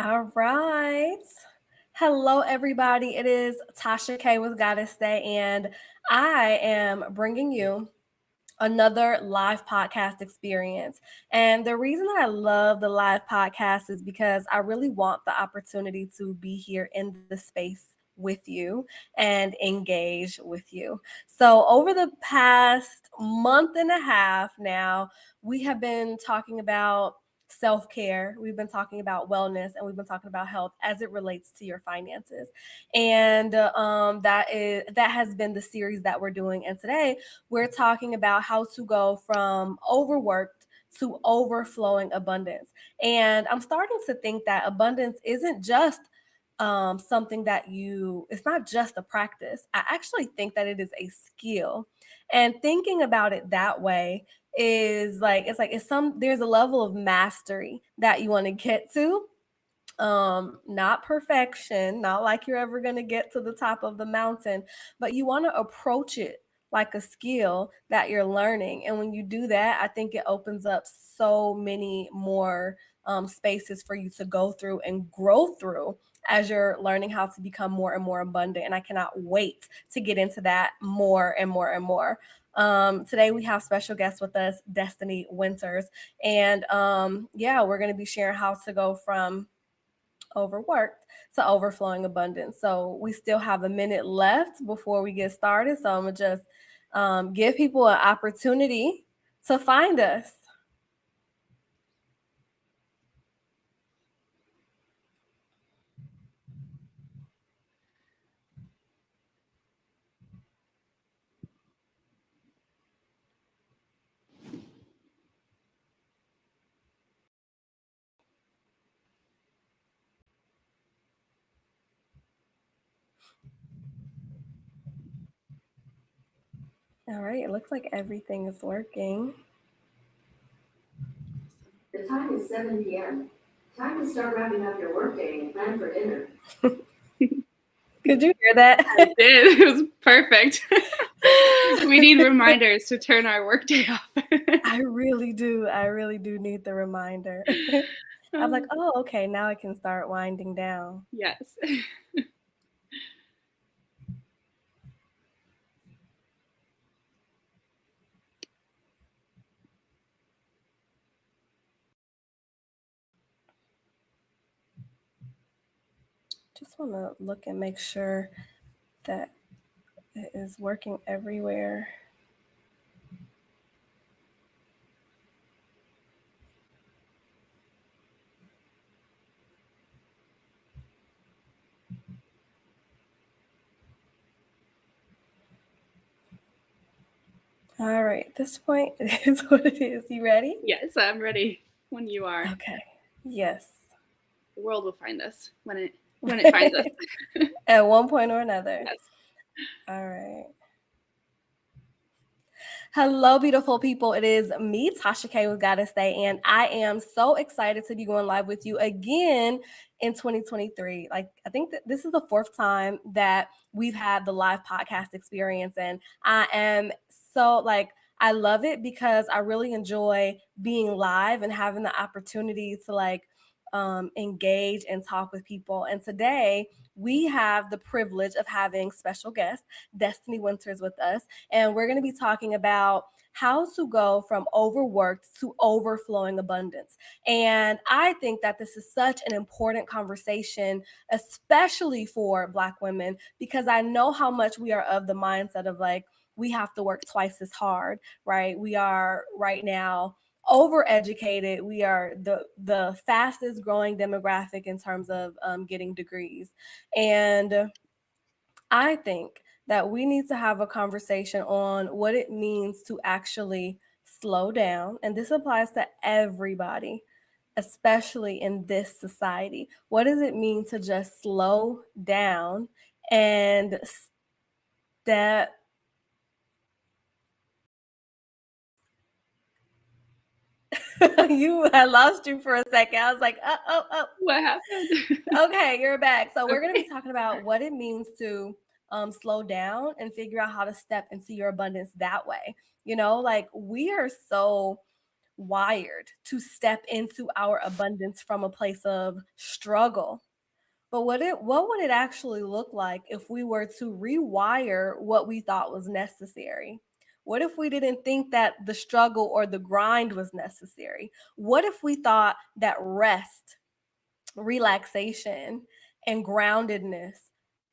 All right. Hello, everybody. It is Tasha K with Goddess Day, and I am bringing you another live podcast experience. And the reason that I love the live podcast is because I really want the opportunity to be here in the space with you and engage with you. So, over the past month and a half now, we have been talking about self care, we've been talking about wellness, and we've been talking about health as it relates to your finances. And that has been the series that we're doing. And today, we're talking about how to go from overworked to overflowing abundance. And I'm starting to think that abundance isn't just something that it's not just a practice. I actually think that it is a skill. And thinking about it that way is there's a level of mastery that you want to get to, not perfection, not like you're ever going to get to the top of the mountain, but you want to approach it like a skill that you're learning. And when you do that, I think it opens up so many more spaces for you to go through and grow through as you're learning how to become more and more abundant. And I cannot wait to get into that more and more and more. Today we have special guests with us, Destiny Winters. And we're going to be sharing how to go from overworked to overflowing abundance. So we still have a minute left before we get started. So I'm going to just give people an opportunity to find us. All right, it looks like everything is working. The time is 7 p.m. Time to start wrapping up your workday and plan for dinner. Could you hear that? I did. It was perfect. We need reminders to turn our workday off. I really do. I really do need the reminder. I was like, oh, okay, now I can start winding down. Yes. Just want to look and make sure that it is working everywhere. All right, at this point, it is what it is. You ready? Yes, I'm ready when you are. Okay. Yes. The world will find us when it finds us. At one point or another. Yes. All right. Hello, beautiful people. It is me, Tasha K with Goddess Day, and I am so excited to be going live with you again in 2023. Like, I think that this is the fourth time that we've had the live podcast experience, and I am so I love it because I really enjoy being live and having the opportunity to engage and talk with people. And today we have the privilege of having special guest Destiny Winters with us, and we're going to be talking about how to go from overworked to overflowing abundance. And I think that this is such an important conversation, especially for Black women, because I know how much we are of the mindset of we have to work twice as hard, right? We are right now overeducated. We are the fastest growing demographic in terms of getting degrees. And I think that we need to have a conversation on what it means to actually slow down. And this applies to everybody, especially in this society. What does it mean to just slow down and step? I lost you for a second. I was like, oh. What happened? Okay, you're back. So we're going to be talking about what it means to slow down and figure out how to step into your abundance that way. You know, like we are so wired to step into our abundance from a place of struggle. But what would it actually look like if we were to rewire what we thought was necessary? What if we didn't think that the struggle or the grind was necessary? What if we thought that rest, relaxation, and groundedness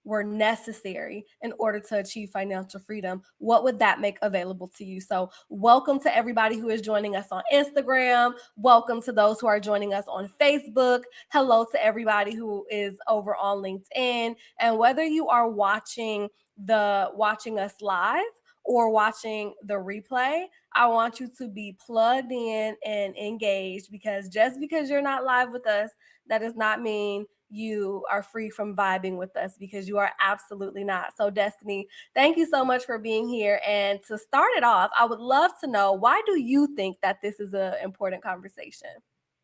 were necessary in order to achieve financial freedom? What would that make available to you? So, welcome to everybody who is joining us on Instagram. Welcome to those who are joining us on Facebook. Hello to everybody who is over on LinkedIn. And whether you are watching us live or watching the replay, I want you to be plugged in and engaged, because just because you're not live with us, that does not mean you are free from vibing with us, because you are absolutely not. So, Destiny, thank you so much for being here. And to start it off, I would love to know, why do you think that this is an important conversation?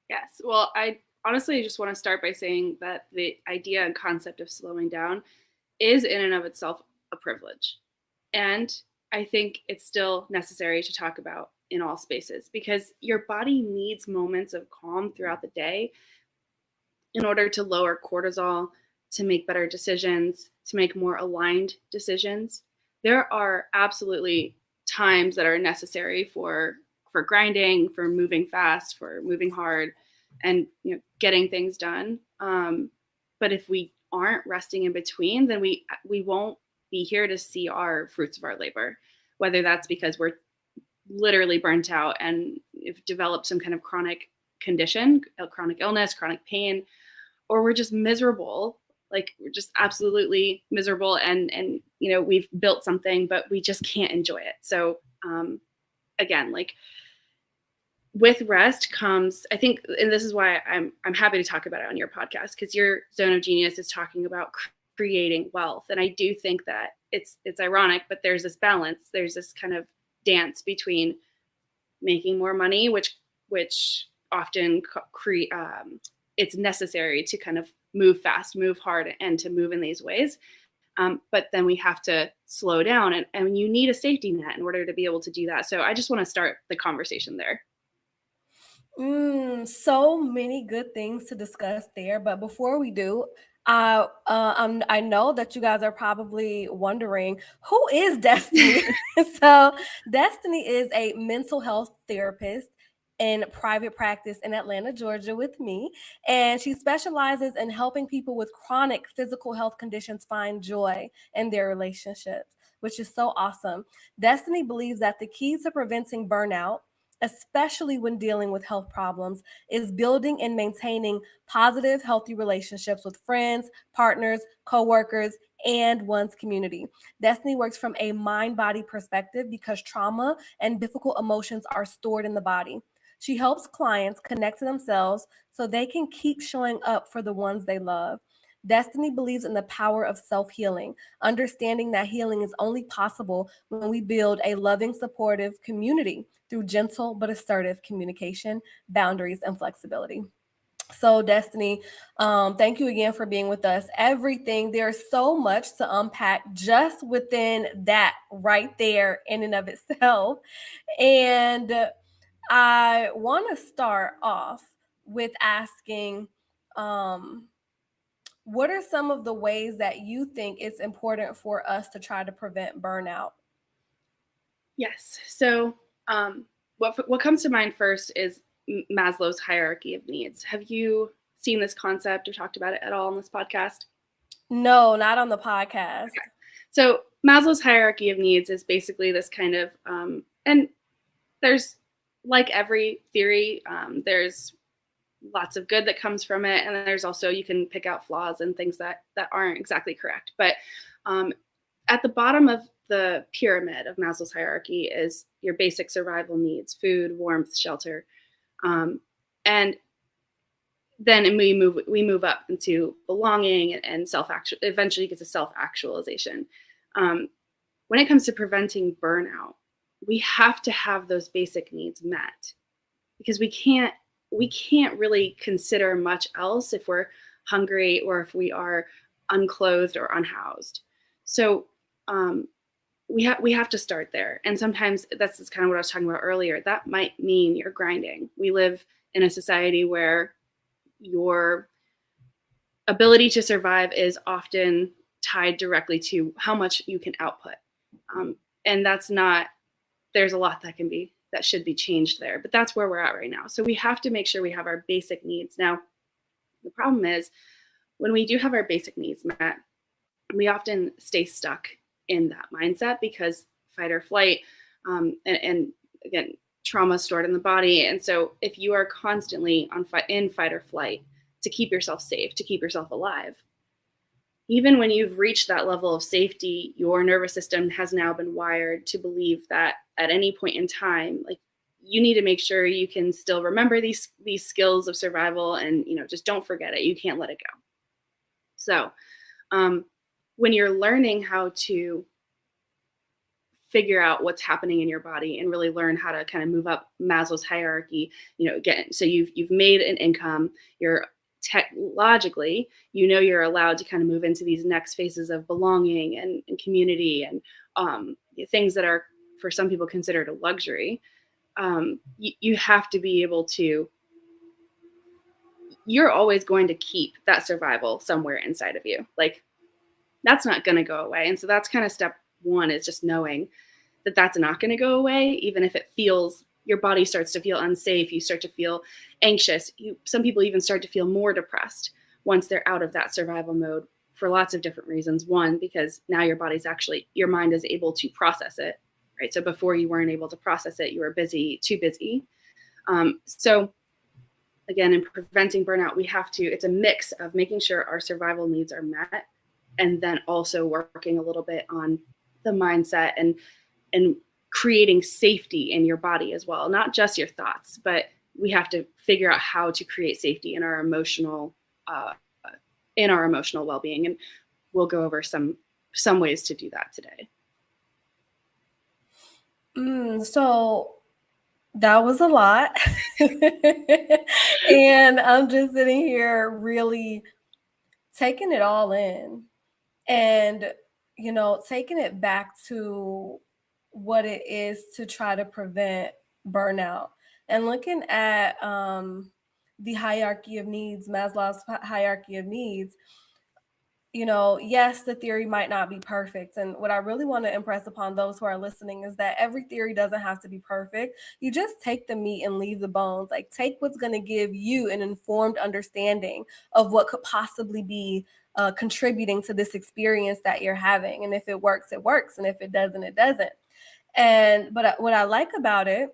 Yes. Well, I honestly just want to start by saying that the idea and concept of slowing down is in and of itself a privilege. And I think it's still necessary to talk about in all spaces, because your body needs moments of calm throughout the day in order to lower cortisol, to make better decisions, to make more aligned decisions. There are absolutely times that are necessary for grinding, for moving fast, for moving hard, and getting things done. But if we aren't resting in between, then we won't be here to see our fruits of our labor. Whether that's because we're literally burnt out and have developed some kind of chronic condition, a chronic illness, chronic pain, or we're just miserable. Like, we're just absolutely miserable, and we've built something, but we just can't enjoy it. So again, like, with rest comes, I think, and this is why I'm happy to talk about it on your podcast, because your Zone of Genius is talking about creating wealth. And I do think that it's ironic, but there's this balance, there's this kind of dance between making more money, which often it's necessary to kind of move fast, move hard, and to move in these ways. But then we have to slow down, and you need a safety net in order to be able to do that. So I just want to start the conversation there. So many good things to discuss there. But before we do, I know that you guys are probably wondering, who is Destiny? So, Destiny is a mental health therapist in private practice in Atlanta, Georgia, with me. And she specializes in helping people with chronic physical health conditions find joy in their relationships, which is so awesome. Destiny believes that the key to preventing burnout, especially when dealing with health problems, is building and maintaining positive, healthy relationships with friends, partners, coworkers, and one's community. Destiny works from a mind-body perspective, because trauma and difficult emotions are stored in the body. She helps clients connect to themselves so they can keep showing up for the ones they love. Destiny believes in the power of self-healing, understanding that healing is only possible when we build a loving, supportive community through gentle but assertive communication, boundaries, and flexibility. So, Destiny, thank you again for being with us. There's so much to unpack just within that right there in and of itself. And I want to start off with asking, um, what are some of the ways that you think it's important for us to try to prevent burnout? Yes. So what comes to mind first is Maslow's hierarchy of needs. Have you seen this concept or talked about it at all on this podcast? No, not on the podcast. Okay. So Maslow's hierarchy of needs is basically this kind of, and there's, like every theory, there's lots of good that comes from it, and then there's also, you can pick out flaws and things that aren't exactly correct. But at the bottom of the pyramid of Maslow's hierarchy is your basic survival needs: food, warmth, shelter, and then we move up into belonging and eventually get to self-actualization. When it comes to preventing burnout, we have to have those basic needs met, because we can't really consider much else if we're hungry or if we are unclothed or unhoused. So we have to start there. And sometimes that's kind of what I was talking about earlier. That might mean you're grinding. We live in a society where your ability to survive is often tied directly to how much you can output. And that's not, there's a lot that should be changed there, but that's where we're at right now. So we have to make sure we have our basic needs. Now, the problem is when we do have our basic needs met, we often stay stuck in that mindset because fight or flight, and again, trauma stored in the body. And so if you are constantly in fight or flight to keep yourself safe, to keep yourself alive, even when you've reached that level of safety, your nervous system has now been wired to believe that at any point in time, like, you need to make sure you can still remember these skills of survival, and just don't forget it. You can't let it go. So when you're learning how to figure out what's happening in your body and really learn how to kind of move up Maslow's hierarchy, so you've made an income, you're logically, you're allowed to kind of move into these next phases of belonging and community and things that are for some people considered a luxury. You have to be able to, you're always going to keep that survival somewhere inside of you. Like, that's not going to go away. And so that's kind of step one, is just knowing that that's not going to go away. Even if it feels, your body starts to feel unsafe, you start to feel anxious. Some people even start to feel more depressed once they're out of that survival mode for lots of different reasons. One, because now your mind is able to process it, right? So before you weren't able to process it, you were too busy. So again, in preventing burnout, it's a mix of making sure our survival needs are met, and then also working a little bit on the mindset and creating safety in your body as well. Not just your thoughts, but we have to figure out how to create safety in our emotional well-being. And we'll go over some ways to do that today. So that was a lot. And I'm just sitting here really taking it all in and, taking it back to what it is to try to prevent burnout and looking at the hierarchy of needs, Maslow's hierarchy of needs. Yes, the theory might not be perfect. And what I really want to impress upon those who are listening is that every theory doesn't have to be perfect. You just take the meat and leave the bones. Like, take what's going to give you an informed understanding of what could possibly be contributing to this experience that you're having. And if it works, it works. And if it doesn't, it doesn't. But what I like about it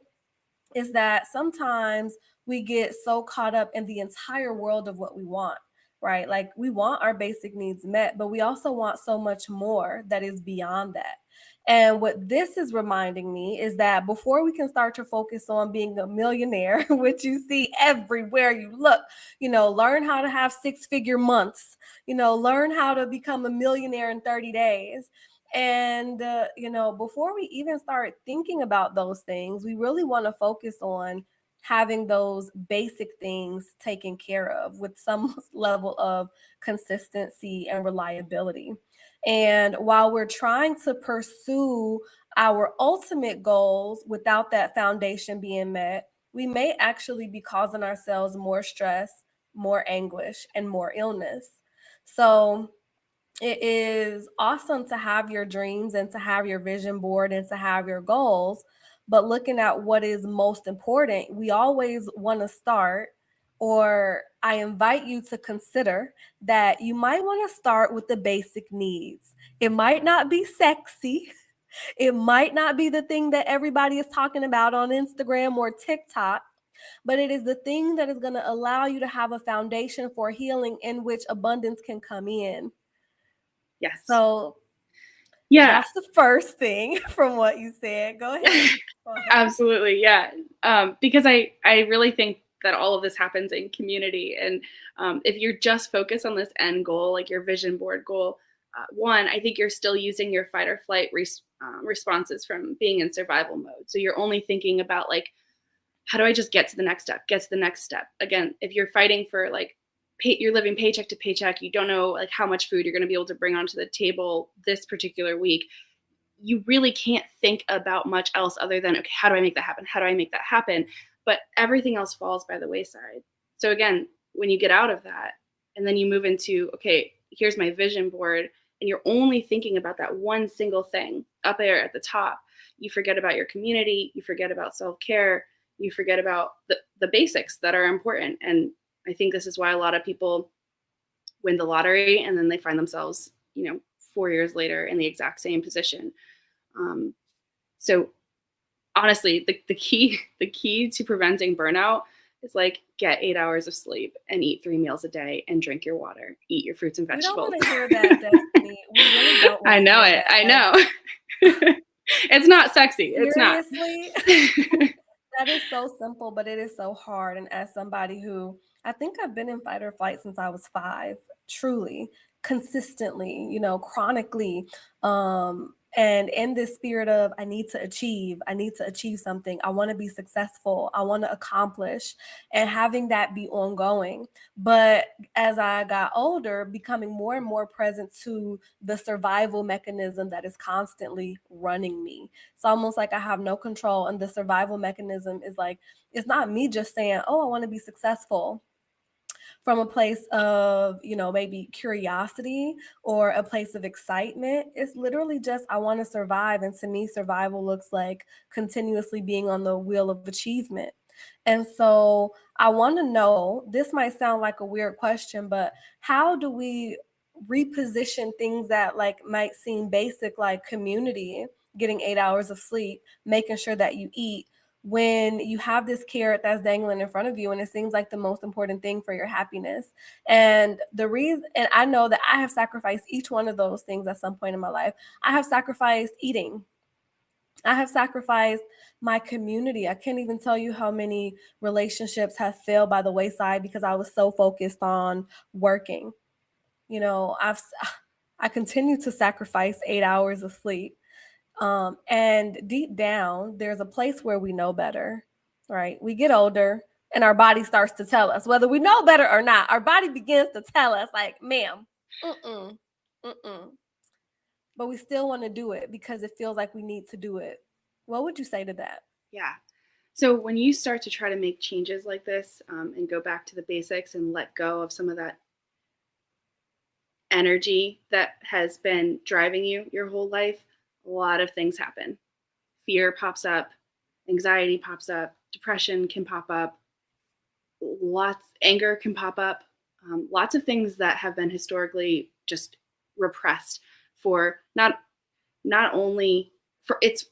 is that sometimes we get so caught up in the entire world of what we want, right? Like, we want our basic needs met, but we also want so much more that is beyond that. And what this is reminding me is that before we can start to focus on being a millionaire, which you see everywhere you look, learn how to have 6-figure months, learn how to become a millionaire in 30 days. And, before we even start thinking about those things, we really want to focus on having those basic things taken care of with some level of consistency and reliability. And while we're trying to pursue our ultimate goals without that foundation being met, we may actually be causing ourselves more stress, more anguish, and more illness. So, it is awesome to have your dreams and to have your vision board and to have your goals, but looking at what is most important, we always want to start, or I invite you to consider that you might want to start with the basic needs. It might not be sexy. It might not be the thing that everybody is talking about on Instagram or TikTok, but it is the thing that is going to allow you to have a foundation for healing in which abundance can come in. Yes. So yeah, that's the first thing from what you said. Go ahead. Absolutely. Yeah. Because I really think that all of this happens in community. And if you're just focused on this end goal, like your vision board goal, one, I think you're still using your fight or flight responses from being in survival mode. So you're only thinking about, like, how do I just get to the next step? Again, if you're fighting for, like, you're living paycheck to paycheck, you don't know, like, how much food you're going to be able to bring onto the table this particular week. you really can't think about much else other than, okay, how do I make that happen? How do I make that happen? But everything else falls by the wayside. So again, when you get out of that and then you move into, okay, here's my vision board, and you're only thinking about that one single thing up there at the top, you forget about your community, you forget about self-care, you forget about the basics that are important. And I think this is why a lot of people win the lottery and then they find themselves, 4 years later in the exact same position. So honestly, the key to preventing burnout is like get 8 hours of sleep and eat 3 meals a day and drink your water, eat your fruits and We don't vegetables. want to hear that, Destiny. We really don't I want to know hear it. that. I Like, know. It's not sexy. It's not. seriously? That is so simple, but it is so hard. And as somebody who I think I've been in fight or flight since I was 5, truly, consistently, chronically. And in this spirit of I need to achieve something, I want to be successful, I want to accomplish, and having that be ongoing. But as I got older, becoming more and more present to the survival mechanism that is constantly running me. It's almost like I have no control, and the survival mechanism is like, it's not me just saying, oh, I want to be successful from a place of, maybe curiosity or a place of excitement. It's literally just, I want to survive. And to me, survival looks like continuously being on the wheel of achievement. And so I want to know, this might sound like a weird question, but how do we reposition things that like might seem basic, like community, getting 8 hours of sleep, making sure that you eat, when you have this carrot that's dangling in front of you and it seems like the most important thing for your happiness? And the reason, and I know that I have sacrificed each one of those things at some point in my life. I have sacrificed eating. I have sacrificed my community. I can't even tell you how many relationships have failed by the wayside because I was so focused on working. I continue to sacrifice 8 hours of sleep. And deep down, there's a place where we know better, right? We get older and our body starts to tell us, whether we know better or not, our body begins to tell us, like, ma'am, mm-mm, mm-mm. But we still want to do it because it feels like we need to do it. What would you say to that? Yeah. So when you start to try to make changes like this, and go back to the basics and let go of some of that energy that has been driving you your whole life, a lot of things happen. Fear pops up, anxiety pops up, depression can pop up, anger can pop up, lots of things that have been historically just repressed for not only for it's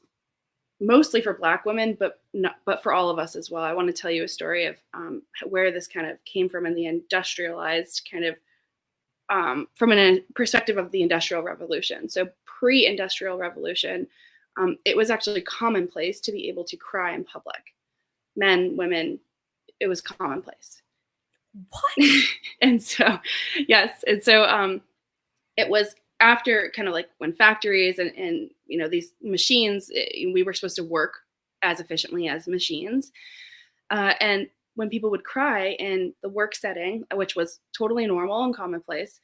mostly for Black women, but for all of us as well. I want to tell you a story of where this kind of came from in the industrialized kind of from a perspective of the Industrial Revolution. So pre-Industrial Revolution, it was actually commonplace to be able to cry in public. Men, women, it was commonplace. What? And so, yes. And so it was after kind of like when factories and these machines, we were supposed to work as efficiently as machines. And when people would cry in the work setting, which was totally normal and commonplace,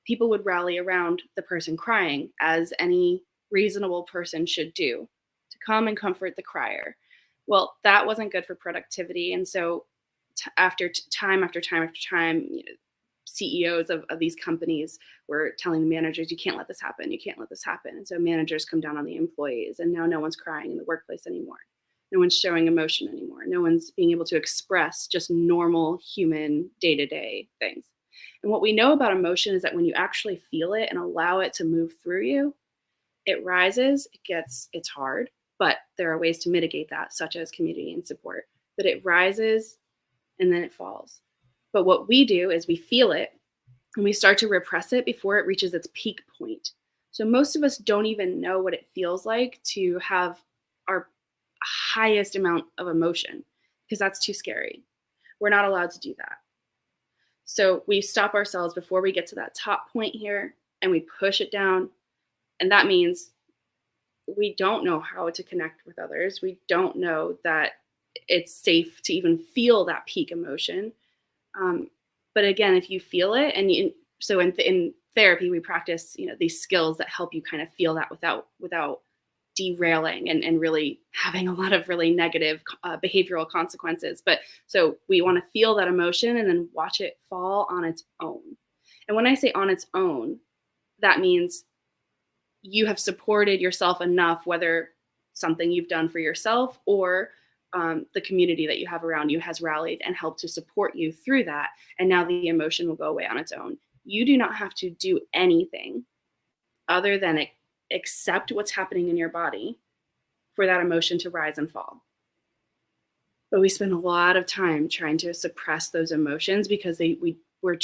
people would rally around the person crying, as any reasonable person should do, to come and comfort the crier. Well, that wasn't good for productivity. And so after time after time after time, CEOs of these companies were telling the managers, you can't let this happen. You can't let this happen. And so managers come down on the employees, and now no one's crying in the workplace anymore. No one's showing emotion anymore. No one's being able to express just normal human day-to-day things. And what we know about emotion is that when you actually feel it and allow it to move through you, it rises, it's hard, but there are ways to mitigate that, such as community and support. But it rises and then it falls. But what we do is we feel it and we start to repress it before it reaches its peak point. So most of us don't even know what it feels like to have our highest amount of emotion because that's too scary. We're not allowed to do that. So we stop ourselves before we get to that top point here and we push it down. And that means we don't know how to connect with others. We don't know that it's safe to even feel that peak emotion. But again, if you feel it, and so in therapy, we practice, these skills that help you kind of feel that without derailing and really having a lot of really negative behavioral consequences. But so we want to feel that emotion and then watch it fall on its own. And when I say on its own, that means you have supported yourself enough, whether something you've done for yourself or the community that you have around you has rallied and helped to support you through that. And now the emotion will go away on its own. You do not have to do anything other than accept what's happening in your body for that emotion to rise and fall. But we spend a lot of time trying to suppress those emotions because we're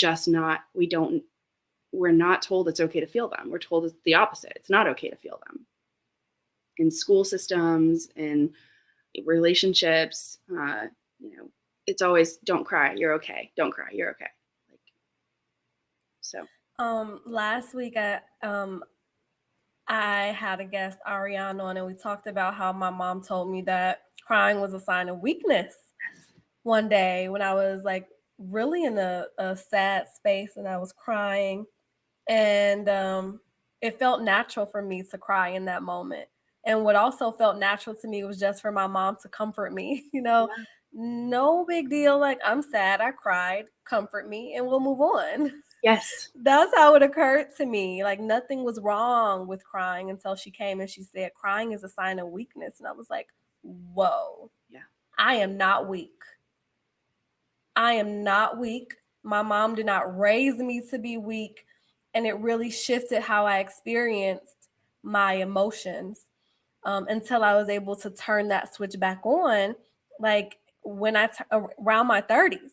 not told it's okay to feel them. We're told it's the opposite. It's not okay to feel them. In school systems, in relationships, it's always, don't cry, you're okay. Don't cry, you're okay. So. Last week I had a guest, Ariana, on, and we talked about how my mom told me that crying was a sign of weakness. One day when I was like really in a sad space and I was crying, and it felt natural for me to cry in that moment. And what also felt natural to me was just for my mom to comfort me, Yeah. No big deal. Like, I'm sad, I cried, comfort me, and we'll move on. Yes. That's how it occurred to me. Like, nothing was wrong with crying until she came and she said, crying is a sign of weakness. And I was like, whoa. Yeah. I am not weak. I am not weak. My mom did not raise me to be weak. And it really shifted how I experienced my emotions until I was able to turn that switch back on, like when around my 30s.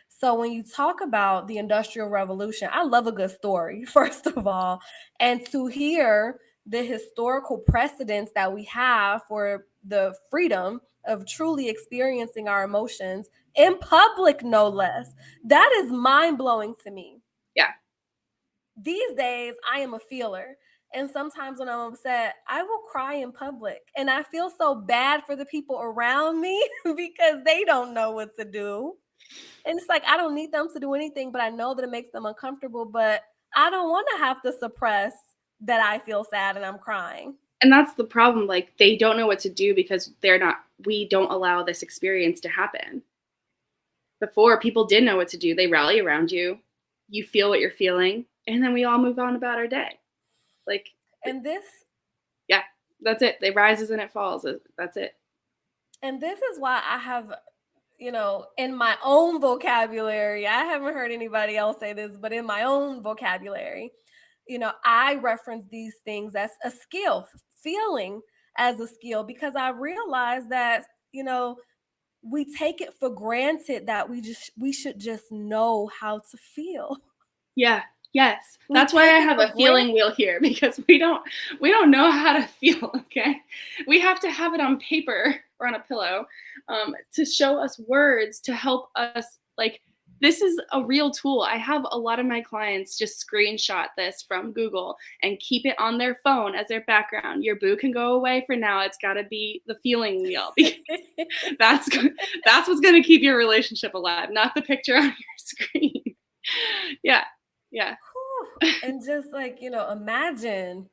So when you talk about the Industrial Revolution, I love a good story, first of all. And to hear the historical precedents that we have for the freedom of truly experiencing our emotions in public, no less, that is mind-blowing to me. Yeah. These days, I am a feeler. And sometimes when I'm upset, I will cry in public. And I feel so bad for the people around me because they don't know what to do. And it's like, I don't need them to do anything, but I know that it makes them uncomfortable. But I don't want to have to suppress that I feel sad and I'm crying. And that's the problem. Like, they don't know what to do because we don't allow this experience to happen. Before, people did know what to do. They rally around you. You feel what you're feeling. And then we all move on about our day. And this. Yeah, that's it. It rises and it falls. That's it. And this is why I have, in my own vocabulary, I haven't heard anybody else say this, but in my own vocabulary, I reference these things as a skill, feeling as a skill, because I realize that, we take it for granted that we should just know how to feel. Yeah. Yes. That's why I have a feeling wheel here, because we don't know how to feel. Okay. We have to have it on paper or on a pillow to show us words to help us. Like, this is a real tool. I have a lot of my clients just screenshot this from Google and keep it on their phone as their background. Your boo can go away for now. It's got to be the feeling wheel, because that's what's going to keep your relationship alive, not the picture on your screen. Yeah. Yeah. And just imagine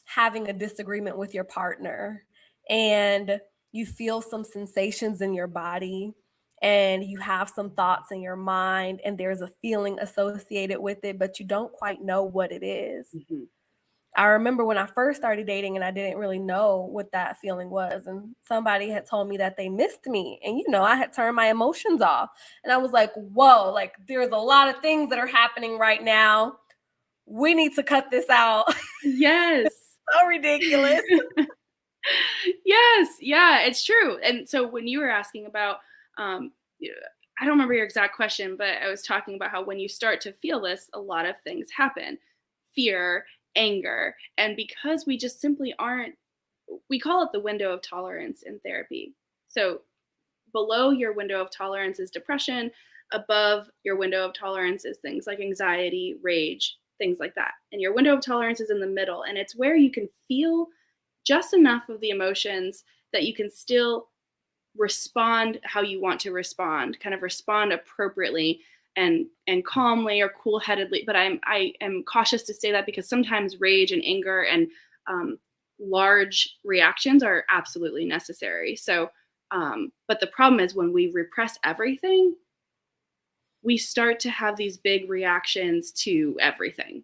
having a disagreement with your partner and you feel some sensations in your body and you have some thoughts in your mind and there's a feeling associated with it, but you don't quite know what it is. Mm-hmm. I remember when I first started dating and I didn't really know what that feeling was. And somebody had told me that they missed me. And, I had turned my emotions off. And I was like, whoa, like there's a lot of things that are happening right now. We need to cut this out. Yes. So ridiculous. Yes. Yeah, it's true. And so when you were asking about, I don't remember your exact question, but I was talking about how when you start to feel this, a lot of things happen. Fear, anger. And because we just simply we call it the window of tolerance in therapy. So below your window of tolerance is depression. Above your window of tolerance is things like anxiety, rage, things like that. And your window of tolerance is in the middle. And it's where you can feel just enough of the emotions that you can still respond how you want to respond, kind of respond appropriately and calmly or cool-headedly. But I am cautious to say that because sometimes rage and anger and large reactions are absolutely necessary. So, but the problem is when we repress everything, we start to have these big reactions to everything,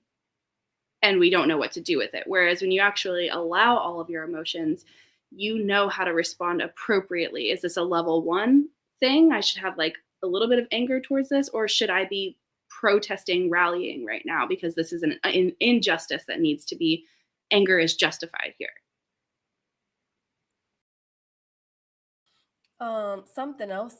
and we don't know what to do with it. Whereas when you actually allow all of your emotions, you know how to respond appropriately. Is this a level 1 thing? I should have like a little bit of anger towards this, or should I be protesting, rallying right now because this is an injustice that needs to be, anger is justified here. Something else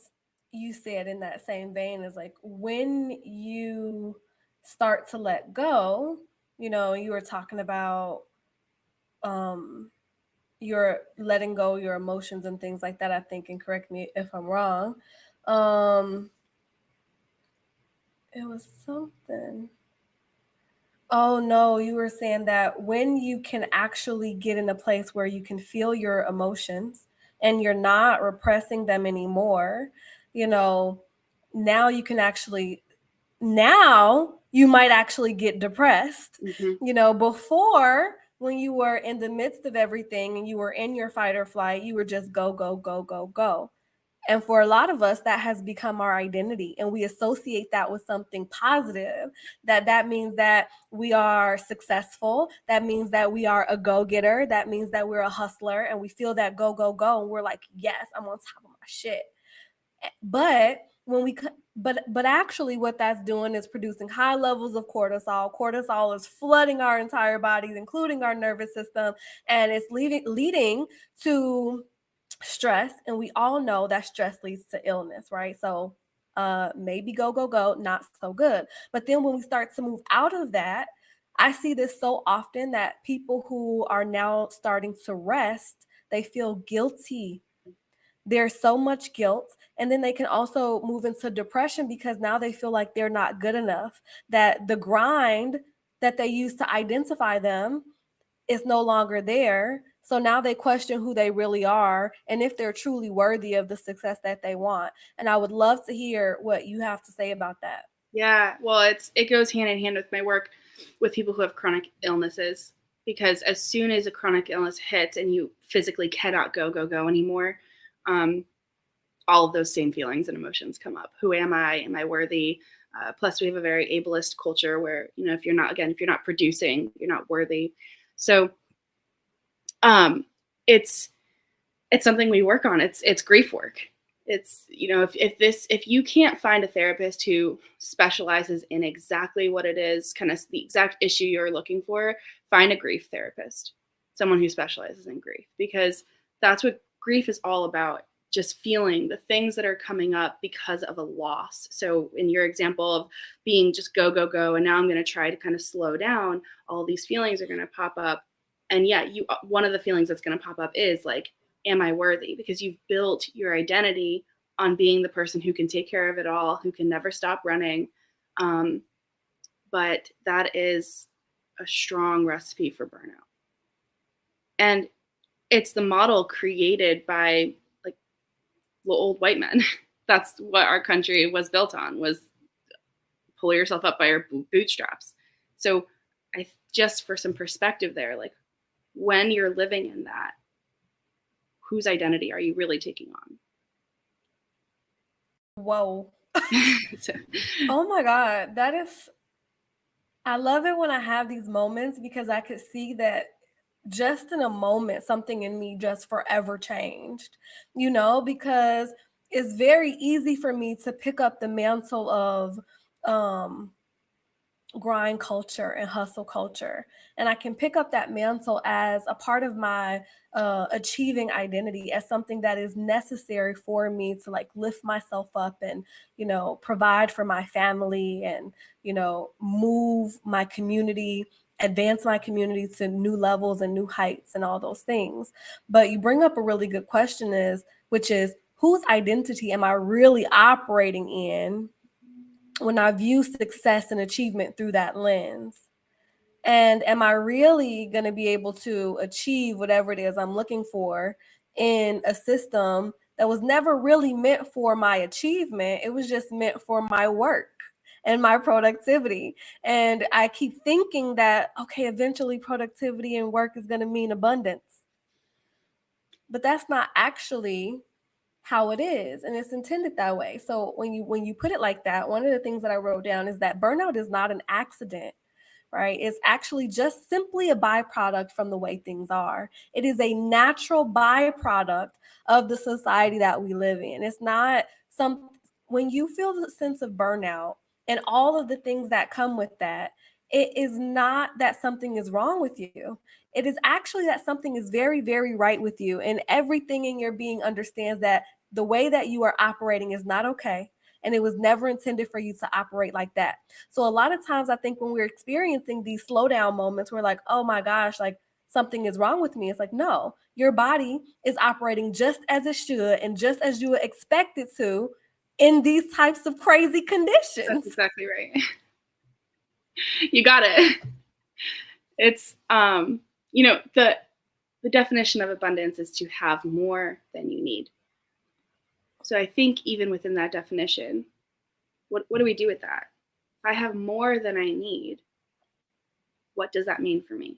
you said in that same vein is like when you start to let go, you were talking about um you're letting go your emotions and things like that, I think, and correct me if I'm wrong. um it was something. Oh no, you were saying that when you can actually get in a place where you can feel your emotions and you're not repressing them anymore, you know, now you can actually, now you might actually get depressed. Mm-hmm. Before, when you were in the midst of everything and you were in your fight or flight, you were just go, go, go, go, go. And for a lot of us, that has become our identity, and we associate that with something positive. That means that we are successful. That means that we are a go-getter. That means that we're a hustler, and we feel that go, go, go, and we're like, yes, I'm on top of my shit. But when we but actually what that's doing is producing high levels of cortisol is flooding our entire bodies, including our nervous system, and it's leading to stress, and we all know that stress leads to illness, right? So maybe go, go, go, not so good. But then when we start to move out of that, I see this so often that people who are now starting to rest, they feel guilty. There's so much guilt. And then they can also move into depression because now they feel like they're not good enough, that the grind that they used to identify them is no longer there. So now they question who they really are and if they're truly worthy of the success that they want. And I would love to hear what you have to say about that. Yeah, well, it goes hand in hand with my work with people who have chronic illnesses, because as soon as a chronic illness hits and you physically cannot go, go, go anymore, um, all of those same feelings and emotions come up. Who am I? Am I worthy? Plus, we have a very ableist culture where, if you're not producing, you're not worthy. So, it's something we work on. It's grief work. It's, if you can't find a therapist who specializes in exactly what it is, kind of the exact issue you're looking for, find a grief therapist, someone who specializes in grief, because that's what grief is all about. Just feeling the things that are coming up because of a loss. So in your example of being just go, go, go, and now I'm going to try to kind of slow down, all these feelings are going to pop up. And yeah, one of the feelings that's going to pop up is like, am I worthy? Because you've built your identity on being the person who can take care of it all, who can never stop running. But that is a strong recipe for burnout. And it's the model created by like the old white men. That's what our country was built on, was pull yourself up by your bootstraps. So just for some perspective there, like when you're living in that, whose identity are you really taking on? Whoa. So, Oh my God. I love it when I have these moments because I could see that just in a moment, something in me just forever changed, because it's very easy for me to pick up the mantle of um, grind culture and hustle culture. And I can pick up that mantle as a part of my achieving identity, as something that is necessary for me to like lift myself up and, provide for my family and, move my community, advance my community to new levels and new heights and all those things. But you bring up a really good question, which is whose identity am I really operating in when I view success and achievement through that lens? And am I really going to be able to achieve whatever it is I'm looking for in a system that was never really meant for my achievement? It was just meant for my work. and my productivity. And I keep thinking that, okay, eventually productivity and work is going to mean abundance. But that's not actually how it is, and it's intended that way. So when you put it like that, one of the things that I wrote down is that burnout is not an accident, right? It's actually just simply a byproduct from the way things are. It is a natural byproduct of the society that we live in. It's not some when you feel the sense of burnout and all of the things that come with that, it is not that something is wrong with you. It is actually that something is very, very right with you. And everything in your being understands that the way that you are operating is not okay. And it was never intended for you to operate like that. So a lot of times I think when we're experiencing these slowdown moments, we're like, oh my gosh, like something is wrong with me. It's like, no, your body is operating just as it should and just as you would expect it to in these types of crazy conditions. That's exactly right. You got it. It's, the definition of abundance is to have more than you need. So I think even within that definition, what do we do with that? If I have more than I need, what does that mean for me?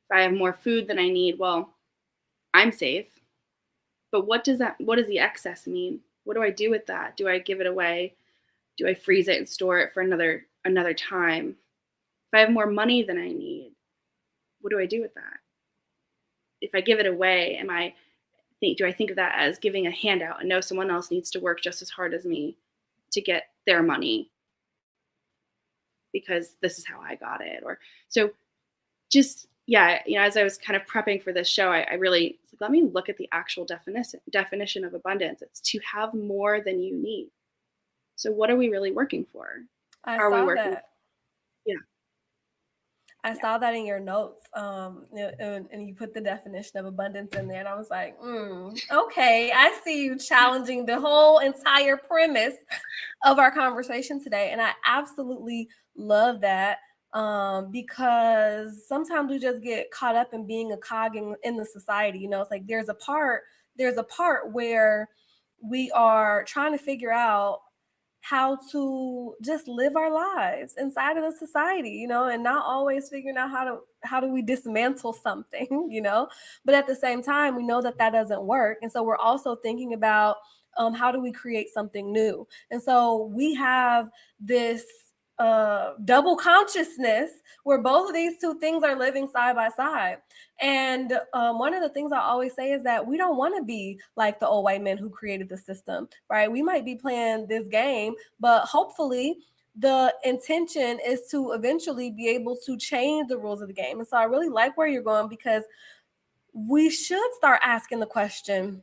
If I have more food than I need, well, I'm safe. But what does the excess mean? What do I do with that? Do I give it away? Do I freeze it and store it for another time? If I have more money than I need, what do I do with that? If I give it away, do I think of that as giving a handout and know someone else needs to work just as hard as me to get their money because this is how I got it? Or so just, yeah, as I was kind of prepping for this show, I really let me look at the actual definition of abundance. It's to have more than you need. So what are we really working for? Are we working? Yeah. I saw that in your notes, and you put the definition of abundance in there, and I was like, okay, I see you challenging the whole entire premise of our conversation today, and I absolutely love that, because sometimes we just get caught up in being a cog in the society. It's like there's a part where we are trying to figure out how to just live our lives inside of the society, and not always figuring out how do we dismantle something, but at the same time, we know that doesn't work. And so we're also thinking about how do we create something new? And so we have this double consciousness where both of these two things are living side by side. And one of the things I always say is that we don't want to be like the old white men who created the system, right? We might be playing this game, but hopefully the intention is to eventually be able to change the rules of the game. And so I really like where you're going, because we should start asking the question,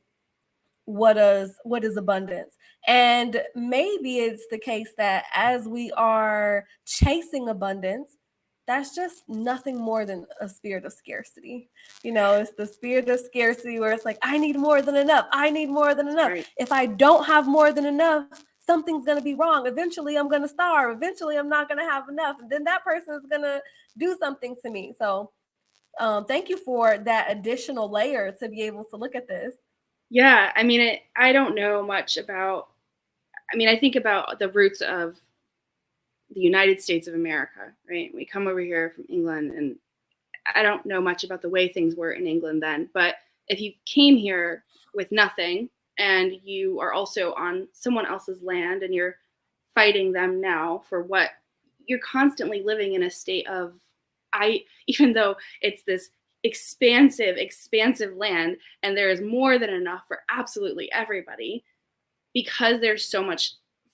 what is abundance? And maybe it's the case that as we are chasing abundance, that's just nothing more than a spirit of scarcity. It's the spirit of scarcity where it's like, I need more than enough. I need more than enough. Right. If I don't have more than enough, something's going to be wrong. Eventually I'm going to starve. Eventually I'm not going to have enough. And then that person is going to do something to me. So thank you for that additional layer to be able to look at this. Yeah, I don't know much about, I think about the roots of the United States of America, right? We come over here from England, and I don't know much about the way things were in England then, but if you came here with nothing and you are also on someone else's land and you're fighting them now for what, you're constantly living in a state of, even though it's this expansive land and there is more than enough for absolutely everybody, because there's so much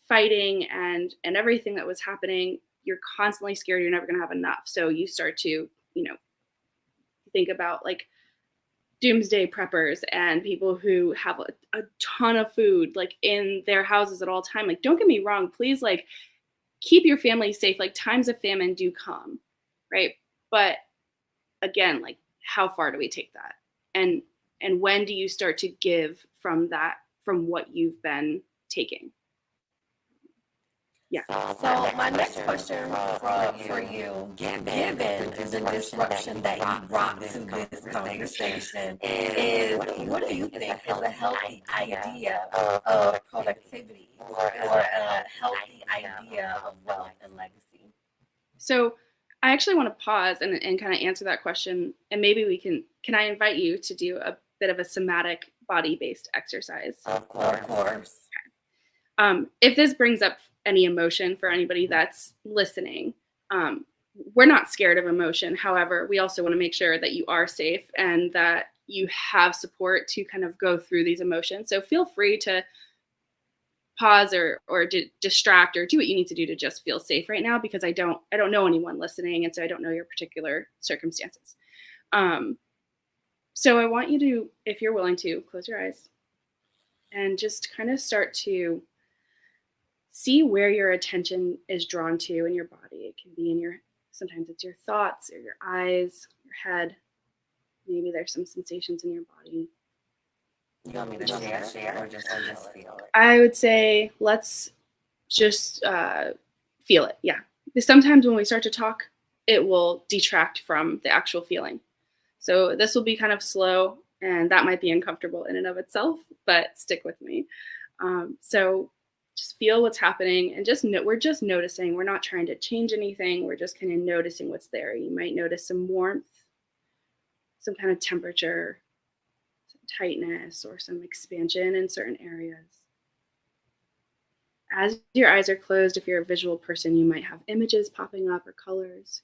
fighting and everything that was happening, you're constantly scared you're never going to have enough. So you start to, think about like doomsday preppers and people who have a ton of food like in their houses at all time. Like, don't get me wrong, please, like, keep your family safe. Like, times of famine do come, right? But again, like, how far do we take that? And when do you start to give from what you've been taking? Yeah. So my next question for you, given the disruption that you brought to this conversation, is what do you think is a healthy idea of productivity or a healthy idea of wealth and legacy? So I actually want to pause and kind of answer that question. And maybe can I invite you to do a bit of a somatic body based exercise? Of course. If this brings up any emotion for anybody that's listening, um, we're not scared of emotion. However, we also want to make sure that you are safe and that you have support to kind of go through these emotions. So feel free to pause or distract or do what you need to do to just feel safe right now, because I don't know anyone listening, and so I don't know your particular circumstances. Um, so I want you to, if you're willing to, close your eyes and just kind of start to see where your attention is drawn to in your body. It can be in sometimes it's your thoughts or your eyes, your head. Maybe there's some sensations in your body. You want me to share or just feel it? I would say let's just feel it. Yeah. Because sometimes when we start to talk, it will detract from the actual feeling. So this will be kind of slow, and that might be uncomfortable in and of itself, but stick with me. So just feel what's happening and we're just noticing. We're not trying to change anything. We're just kind of noticing what's there. You might notice some warmth, some kind of temperature, some tightness, or some expansion in certain areas. As your eyes are closed, if you're a visual person, you might have images popping up or colors.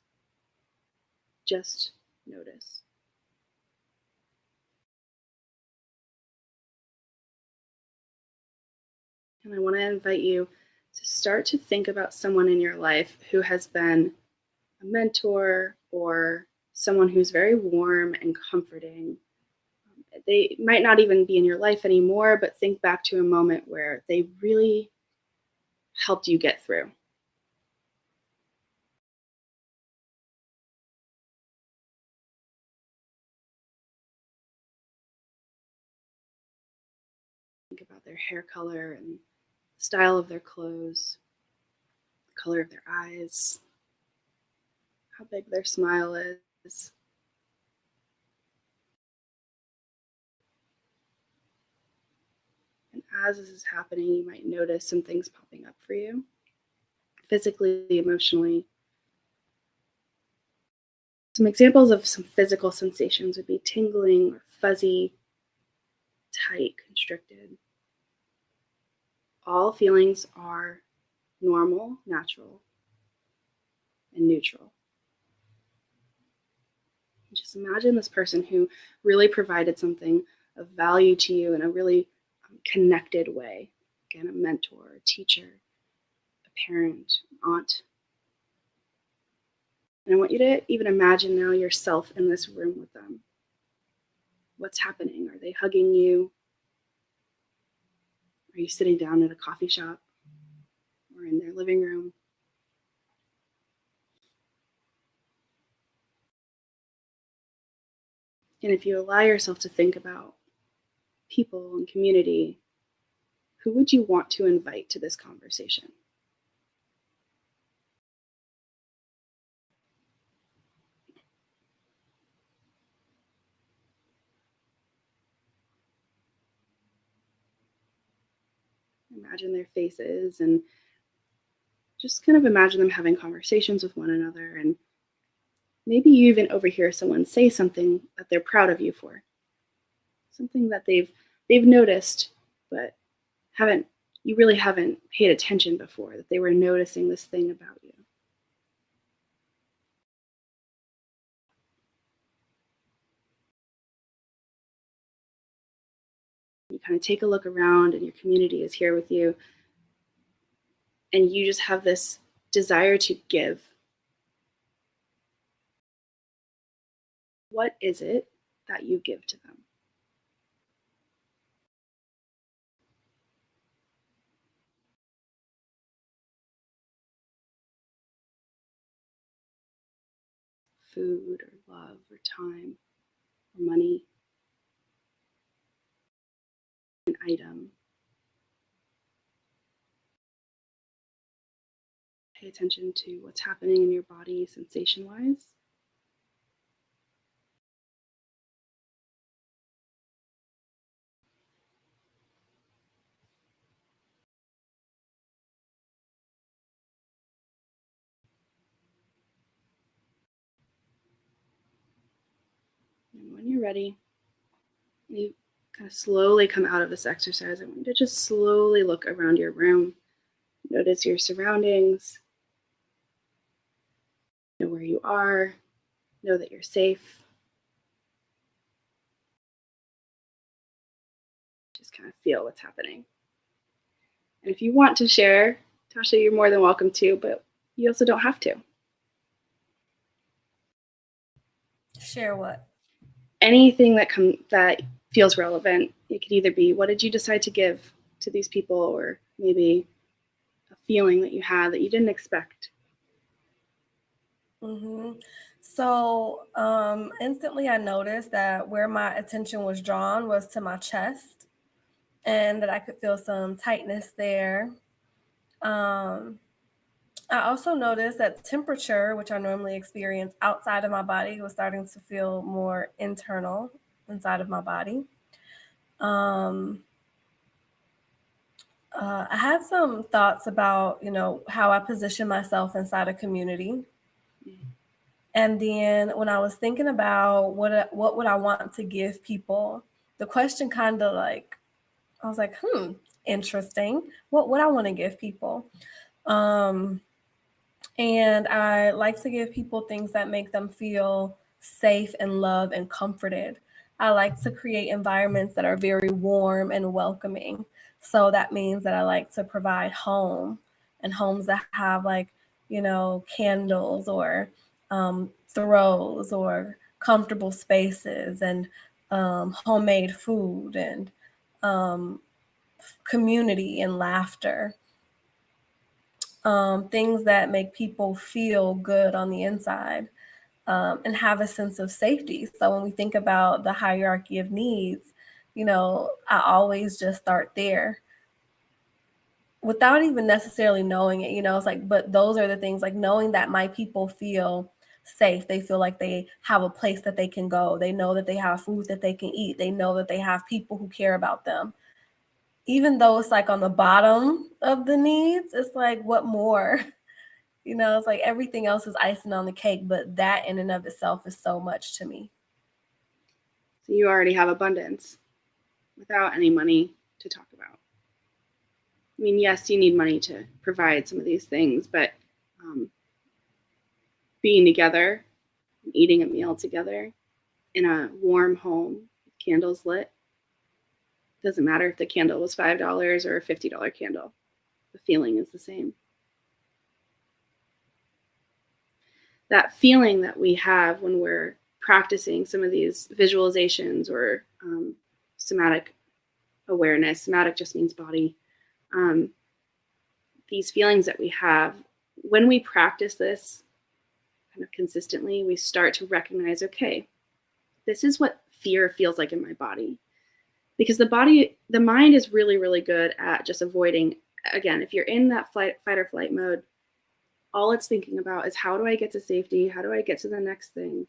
Just notice. And I want to invite you to start to think about someone in your life who has been a mentor or someone who's very warm and comforting. They might not even be in your life anymore, but think back to a moment where they really helped you get through. Think about their hair color and style of their clothes, the color of their eyes, how big their smile is. And as this is happening, you might notice some things popping up for you, physically, emotionally. Some examples of some physical sensations would be tingling or fuzzy, tight, constricted. All feelings are normal, natural, and neutral. Just imagine this person who really provided something of value to you in a really connected way. Again, a mentor, a teacher, a parent, an aunt. And I want you to even imagine now yourself in this room with them. What's happening? Are they hugging you? Are you sitting down at a coffee shop or in their living room? And if you allow yourself to think about people and community, who would you want to invite to this conversation? Imagine their faces and just kind of imagine them having conversations with one another. And maybe you even overhear someone say something that they're proud of you for, something that they've noticed, but haven't you really haven't paid attention before, that they were noticing this thing about you. You kind of take a look around and your community is here with you, and you just have this desire to give. What is it that you give to them? Food or love or time or money, an item. pay attention to what's happening in your body sensation-wise. And when you're ready, you kind of slowly come out of this exercise. I want you to just slowly look around your room. Notice your surroundings. Know where you are. Know that you're safe. Just kind of feel what's happening. And if you want to share, Tasha, you're more than welcome to, but you also don't have to. Share what? Anything that feels relevant. It could either be, what did you decide to give to these people, or maybe a feeling that you had that you didn't expect. So instantly I noticed that where my attention was drawn was to my chest, and that I could feel some tightness there. Um, I also noticed that temperature, which I normally experience outside of my body, was starting to feel more internal inside of my body. Um, I had some thoughts about, how I position myself inside a community. And then when I was thinking about what would I want to give people, the question kind of like, I was like, interesting. What would I want to give people? Um, And I like to give people things that make them feel safe and loved and comforted. I like to create environments that are very warm and welcoming. So that means that I like to provide home, and homes that have like, candles or throws or comfortable spaces, and homemade food, and um, community and laughter, things that make people feel good on the inside, and have a sense of safety. So when we think about the hierarchy of needs, I always just start there without even necessarily knowing it. It's like, but those are the things, like knowing that my people feel safe. They feel like they have a place that they can go. They know that they have food that they can eat. They know that they have people who care about them. Even though it's like on the bottom of the needs, it's like, what more? It's like everything else is icing on the cake, but that in and of itself is so much to me. So you already have abundance without any money to talk about. I mean, yes, you need money to provide some of these things, but being together, eating a meal together in a warm home, candles lit, doesn't matter if the candle was $5 or a $50 candle. The feeling is the same. That feeling that we have when we're practicing some of these visualizations or somatic awareness. Somatic just means body. These feelings that we have, when we practice this kind of consistently, we start to recognize, okay, this is what fear feels like in my body. Because the mind is really, really good at just avoiding. Again, if you're in that fight or flight mode, all it's thinking about is, how do I get to safety? How do I get to the next thing?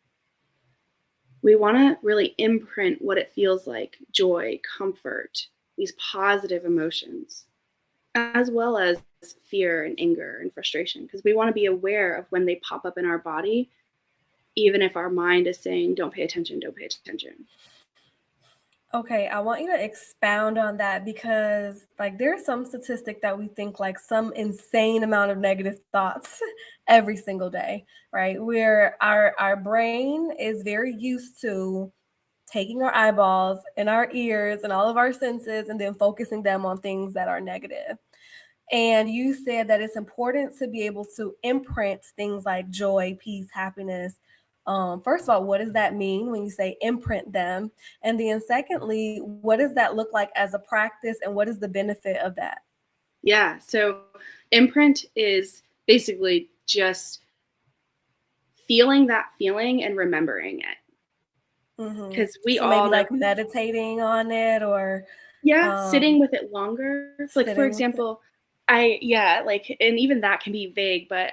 We want to really imprint what it feels like: joy, comfort, these positive emotions, as well as fear and anger and frustration, because we want to be aware of when they pop up in our body, even if our mind is saying, don't pay attention, don't pay attention. Okay, I want you to expound on that, because like there's some statistic that we think like some insane amount of negative thoughts every single day, right? Where our brain is very used to taking our eyeballs and our ears and all of our senses and then focusing them on things that are negative. And you said that it's important to be able to imprint things like joy, peace, happiness. First of all, what does that mean when you say imprint them? And then secondly, what does that look like as a practice, and what is the benefit of that? Yeah, so imprint is basically just feeling that feeling and remembering it. Because we So all maybe know, like meditating on it, or yeah, sitting with it longer. So like, for sitting with it. example, And even that can be vague, but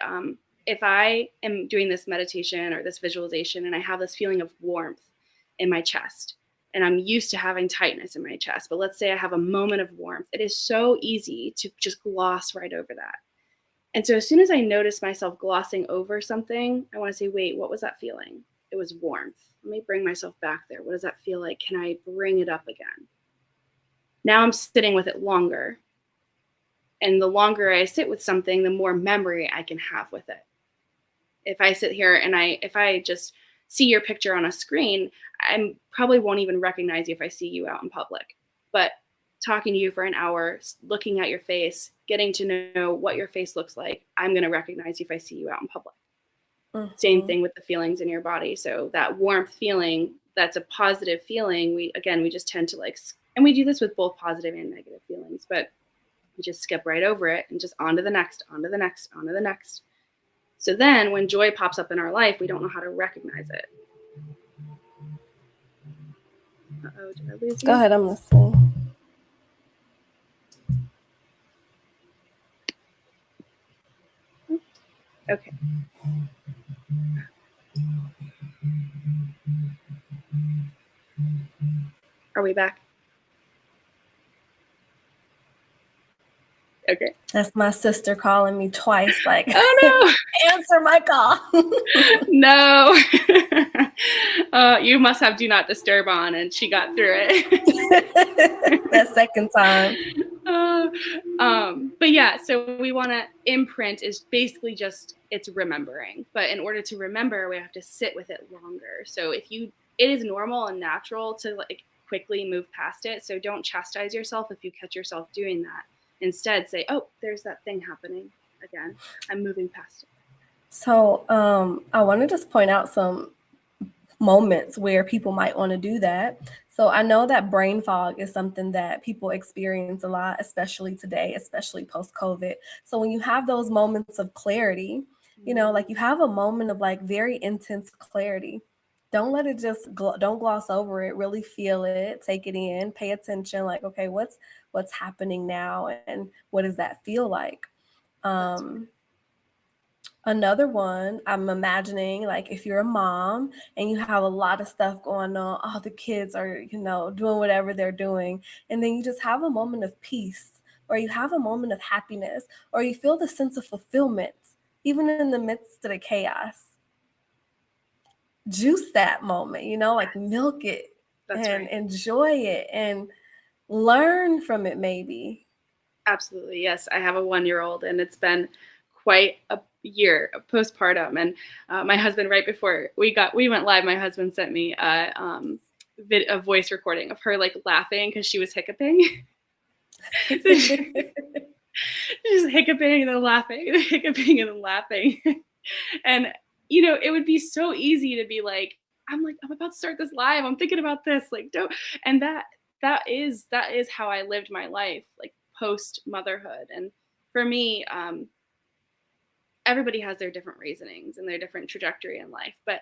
if I am doing this meditation or this visualization and I have this feeling of warmth in my chest, and I'm used to having tightness in my chest, but let's say I have a moment of warmth, it is so easy to just gloss right over that. And so as soon as I notice myself glossing over something, I want to say, wait, what was that feeling? It was warmth. Let me bring myself back there. What does that feel like? Can I bring it up again? Now I'm sitting with it longer. And the longer I sit with something, the more memory I can have with it. If I sit here and if I just see your picture on a screen, I probably won't even recognize you if I see you out in public. But talking to you for an hour, looking at your face, getting to know what your face looks like, I'm going to recognize you if I see you out in public. Mm-hmm. Same thing with the feelings in your body. So that warmth feeling, that's a positive feeling. We just tend to and we do this with both positive and negative feelings, but we just skip right over it and just on to the next, on to the next, on to the next. So then when joy pops up in our life, we don't know how to recognize it. Uh-oh, did I lose you? Go ahead, I'm listening. Okay. Are we back? Okay. That's my sister calling me twice, like, oh no, answer my call. No. You must have do not disturb on, and she got through it. That second time. But yeah, so we want to imprint is basically just, it's remembering. But in order to remember, we have to sit with it longer. So it is normal and natural to quickly move past it. So don't chastise yourself if you catch yourself doing that. Instead, say, oh, there's that thing happening again. I'm moving past it. So I want to just point out some moments where people might want to do that. So I know that brain fog is something that people experience a lot, especially today, especially post-COVID. So when you have those moments of clarity, you have a moment of very intense clarity, don't let it don't gloss over it. Really feel it, take it in, pay attention. Okay, what's happening now, and what does that feel like? Another one, I'm imagining, if you're a mom and you have a lot of stuff going on, all the kids are, doing whatever they're doing, and then you just have a moment of peace, or you have a moment of happiness, or you feel the sense of fulfillment, even in the midst of the chaos. Juice that moment, milk it. That's and right. Enjoy it and learn from it, maybe. Absolutely. Yes. I have a 1-year-old, and it's been quite a year of postpartum. And my husband, right before we went live, my husband sent me a voice recording of her laughing because she was hiccuping. She's hiccuping and then laughing, hiccuping and then laughing. And it would be so easy to be I'm about to start this live. I'm thinking about this. Don't. And that is how I lived my life, post motherhood. And for me, everybody has their different reasonings and their different trajectory in life. But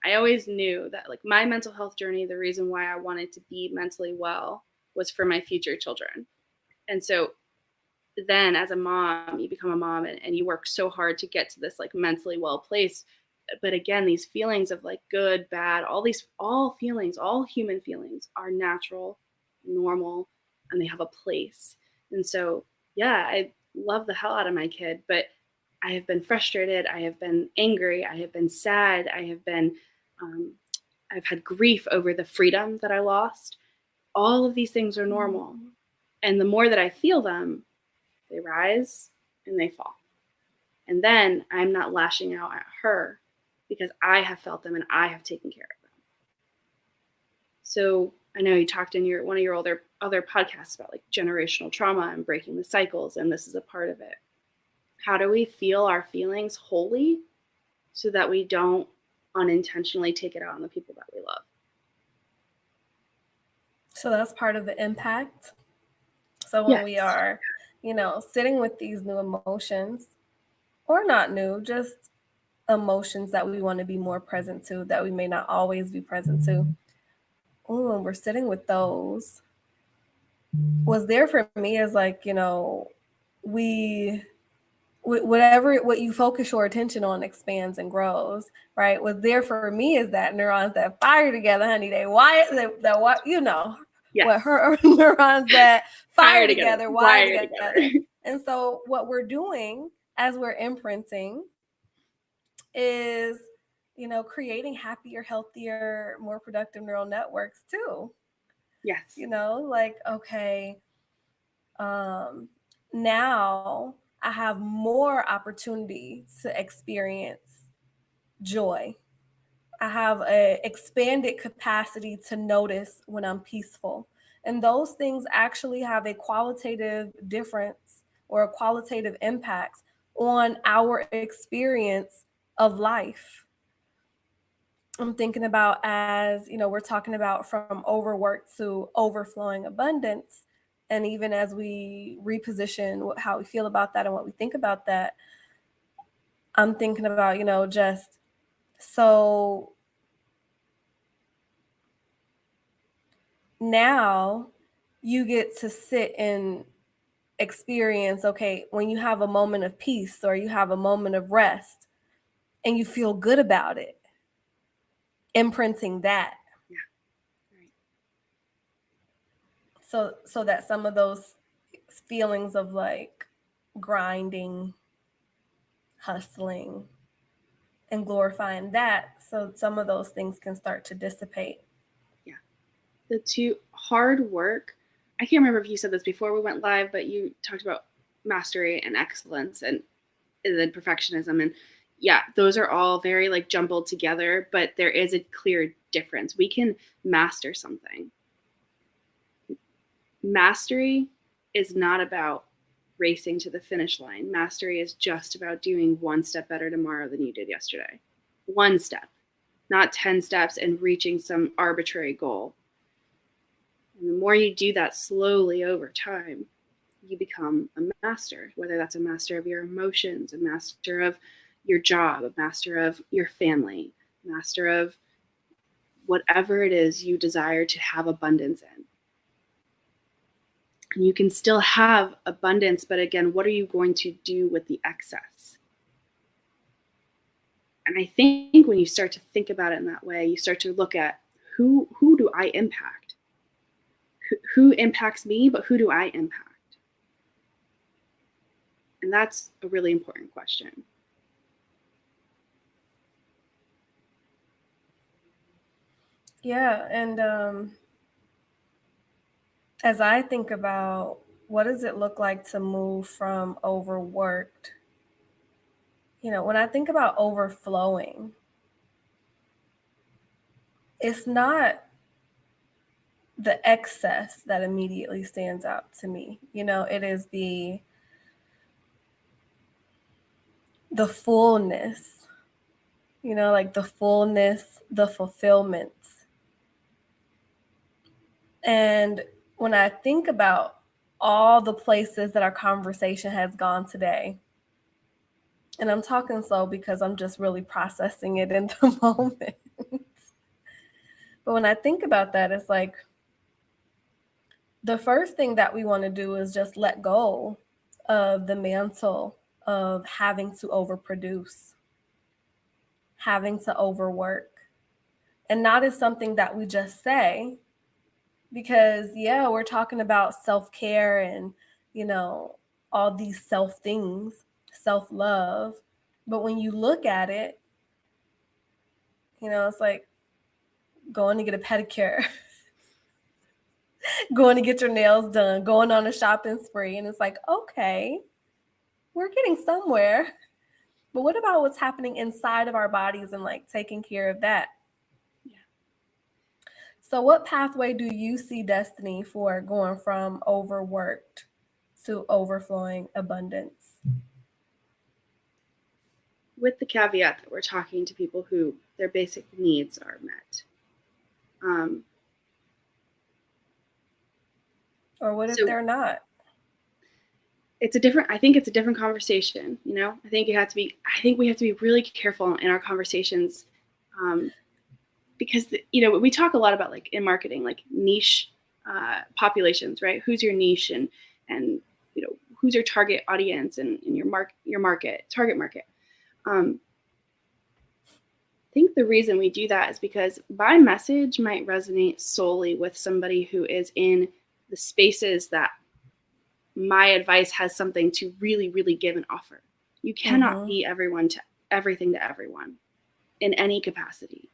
I always knew that my mental health journey, the reason why I wanted to be mentally well was for my future children. And so then as a mom, you become a mom and you work so hard to get to this mentally well place. But again, these feelings of good, bad, all feelings, all human feelings are natural, normal, and they have a place. And so, yeah, I love the hell out of my kid, but I have been frustrated. I have been angry. I have been sad. I have been, I've had grief over the freedom that I lost. All of these things are normal. And the more that I feel them, they rise and they fall. And then I'm not lashing out at her because I have felt them and I have taken care of them. So I know you talked in one of your other podcasts about generational trauma and breaking the cycles, and this is a part of it. How do we feel our feelings wholly so that we don't unintentionally take it out on the people that we love? So that's part of the impact. So when we are, sitting with these new emotions, or not new, just emotions that we want to be more present to, that we may not always be present to. When we're sitting with those, what's there for me is whatever what you focus your attention on expands and grows, right? What's there for me is that neurons that fire together, honey, they wire that you know Yes. what her neurons that fire together, wire together. And so what we're doing as we're imprinting is, you know, creating happier, healthier, more productive neural networks too. Yes. You know, like, okay, now I have more opportunity to experience joy. I have an expanded capacity to notice when I'm peaceful. And those things actually have a qualitative difference or a qualitative impact on our experience of life. I'm thinking about, as you know, we're talking about from overworked to overflowing abundance. And even as we reposition how we feel about that and what we think about that, I'm thinking about, you know, just so now you get to sit and experience, okay, when you have a moment of peace or you have a moment of rest and you feel good about it, imprinting that. Yeah. Right. So that some of those feelings of like grinding, hustling, and glorifying that, so some of those things can start to dissipate. Yeah. The two, hard work. I can't remember if you said this before we went live, but you talked about mastery and excellence and then perfectionism. And yeah, those are all very like jumbled together, but there is a clear difference. We can master something. Mastery is not about racing to the finish line. Mastery is just about doing one step better tomorrow than you did yesterday. One step, not 10 steps and reaching some arbitrary goal. And the more you do that slowly over time, you become a master, whether that's a master of your emotions, a master of your job, a master of your family, master of whatever it is you desire to have abundance in. And you can still have abundance, but again, what are you going to do with the excess? And I think when you start to think about it in that way, you start to look at who do I impact? Who impacts me, but who do I impact? And that's a really important question. Yeah, and as I think about what does it look like to move from overworked, you know, when I think about overflowing, it's not the excess that immediately stands out to me. You know, it is the fullness, you know, like the fullness, the fulfillment. And when I think about all the places that our conversation has gone today, and I'm talking slow because I'm just really processing it in the moment. But when I think about that, it's like the first thing that we want to do is just let go of the mantle of having to overproduce, having to overwork. And not as something that we just say, because yeah, we're talking about self-care and, you know, all these self things, self-love. But when you look at it, you know, it's like going to get a pedicure, going to get your nails done, going on a shopping spree. And it's like, okay, we're getting somewhere. But what about what's happening inside of our bodies and like taking care of that? Yeah. So what pathway do you see, Destiny, for going from overworked to overflowing abundance? With the caveat that we're talking to people who their basic needs are met. Or what if they're not? I think it's a different conversation, you know? I think we have to be really careful in our conversations, because, you know, we talk a lot about like in marketing, like niche populations, right? Who's your niche and who's your target audience and your target market. I think the reason we do that is because my message might resonate solely with somebody who is in the spaces that my advice has something to really, really give and offer. You cannot be everything to everyone in any capacity.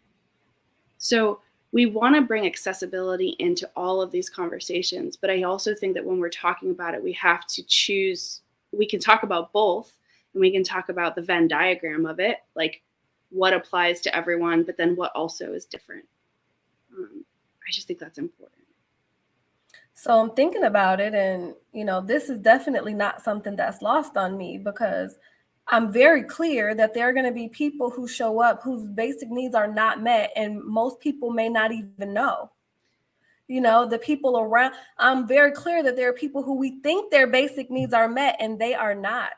So we want to bring accessibility into all of these conversations, but I also think that when we're talking about it, we have to choose. We can talk about both, and we can talk about the Venn diagram of it, like what applies to everyone, but then what also is different. I just think that's important. So I'm thinking about it, and this is definitely not something that's lost on me, because I'm very clear that there are going to be people who show up whose basic needs are not met, and most people may not even know. The people around, I'm very clear that there are people who we think their basic needs are met and they are not.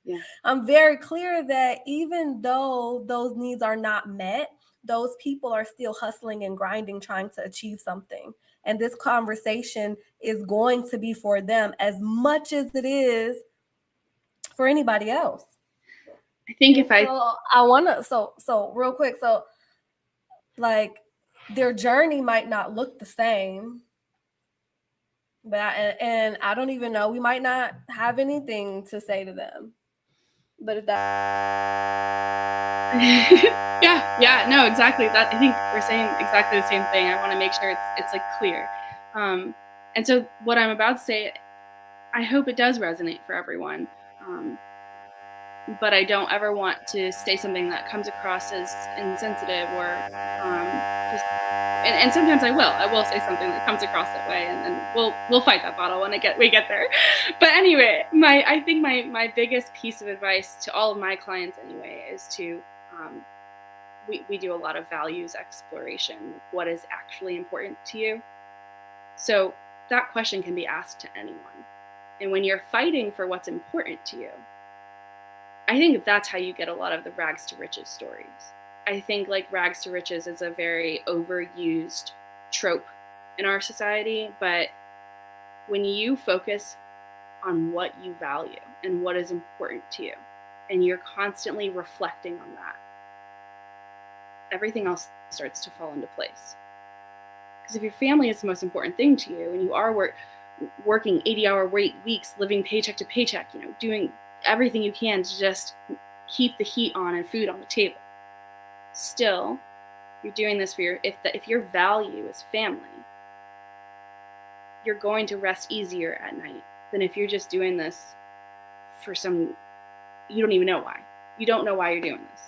Yeah. I'm very clear that even though those needs are not met, those people are still hustling and grinding, trying to achieve something. And this conversation is going to be for them as much as it is for anybody else. I think I want to, so real quick, so like their journey might not look the same, but I don't even know, we might not have anything to say to them. But if that no, exactly. That I think we're saying exactly the same thing. I want to make sure it's like clear. And so what I'm about to say, I hope it does resonate for everyone. But I don't ever want to say something that comes across as insensitive or just. And sometimes I will say something that comes across that way, and then we'll fight that battle when we get there. But anyway, I think my biggest piece of advice to all of my clients anyway is to we do a lot of values exploration. What is actually important to you? So that question can be asked to anyone. And when you're fighting for what's important to you, I think that's how you get a lot of the rags to riches stories. I think like rags to riches is a very overused trope in our society, but when you focus on what you value and what is important to you, and you're constantly reflecting on that, everything else starts to fall into place. Because if your family is the most important thing to you, and you are working 80-hour weeks, living paycheck to paycheck, doing everything you can to just keep the heat on and food on the table, still you're doing this for if your value is family, you're going to rest easier at night than if you're just doing this for you don't even know why. You don't know why you're doing this.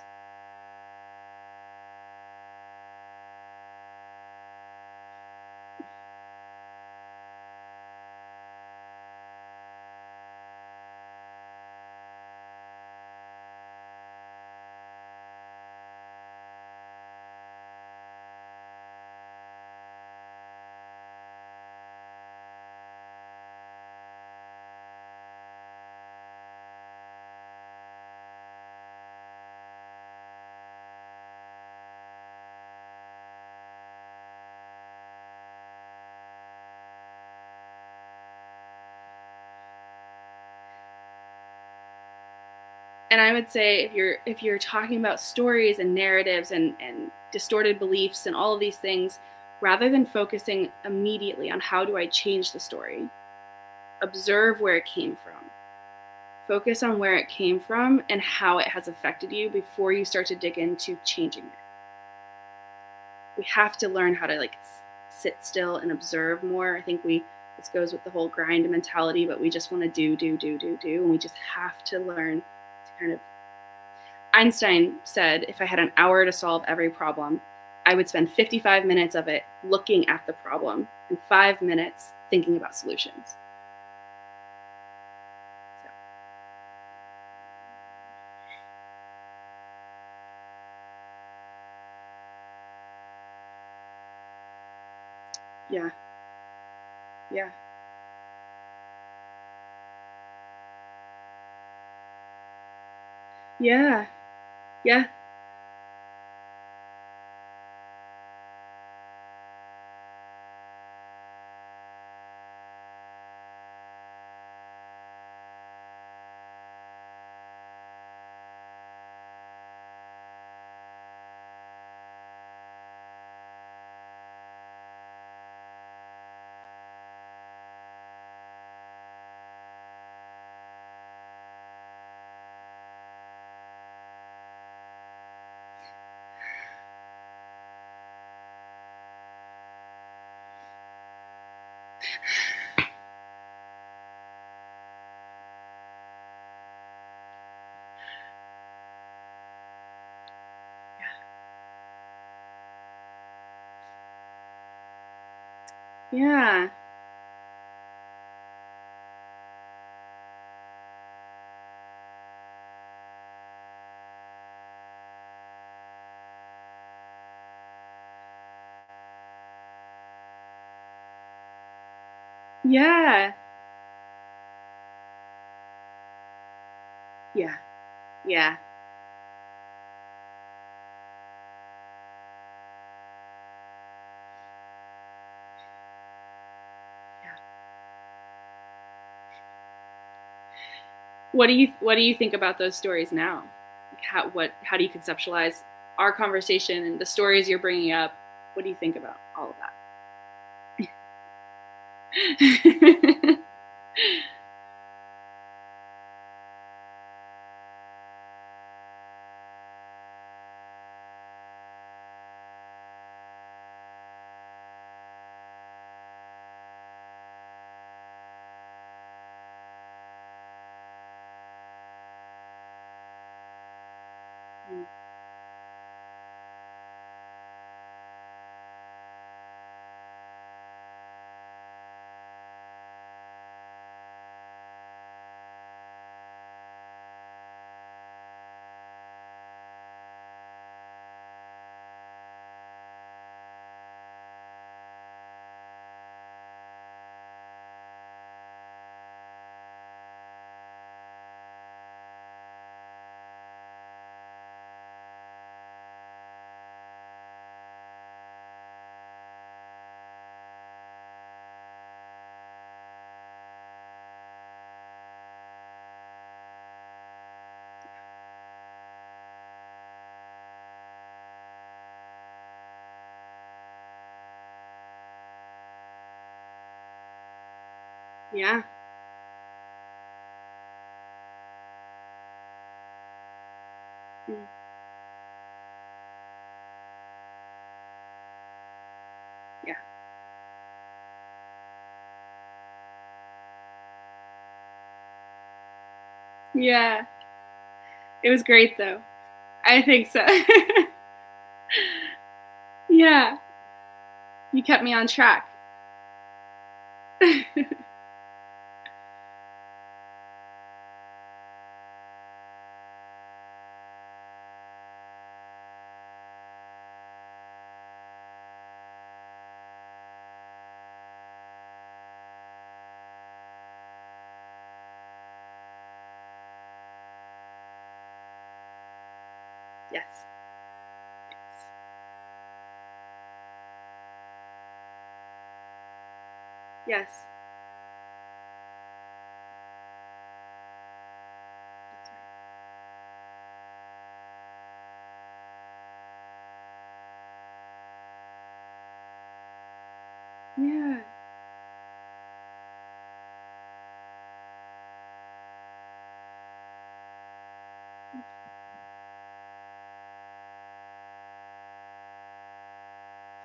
And I would say if you're talking about stories and narratives and distorted beliefs and all of these things, rather than focusing immediately on how do I change the story, observe where it came from. Focus on where it came from and how it has affected you before you start to dig into changing it. We have to learn how to sit still and observe more. I think this goes with the whole grind mentality, but we just want to do, and we just have to learn to kind of. Einstein said, if I had an hour to solve every problem, I would spend 55 minutes of it looking at the problem and 5 minutes thinking about solutions. Yeah. Yeah. Yeah. Yeah. Yeah. Yeah. Yeah. Yeah. Yeah. What do you think about those stories now? Like how do you conceptualize our conversation and the stories you're bringing up? What do you think about all of that? Mm. Yeah. Mm. Yeah. Yeah. It was great though. I think so. Yeah. You kept me on track. Yes. Yes. Yes. That's right. Yeah.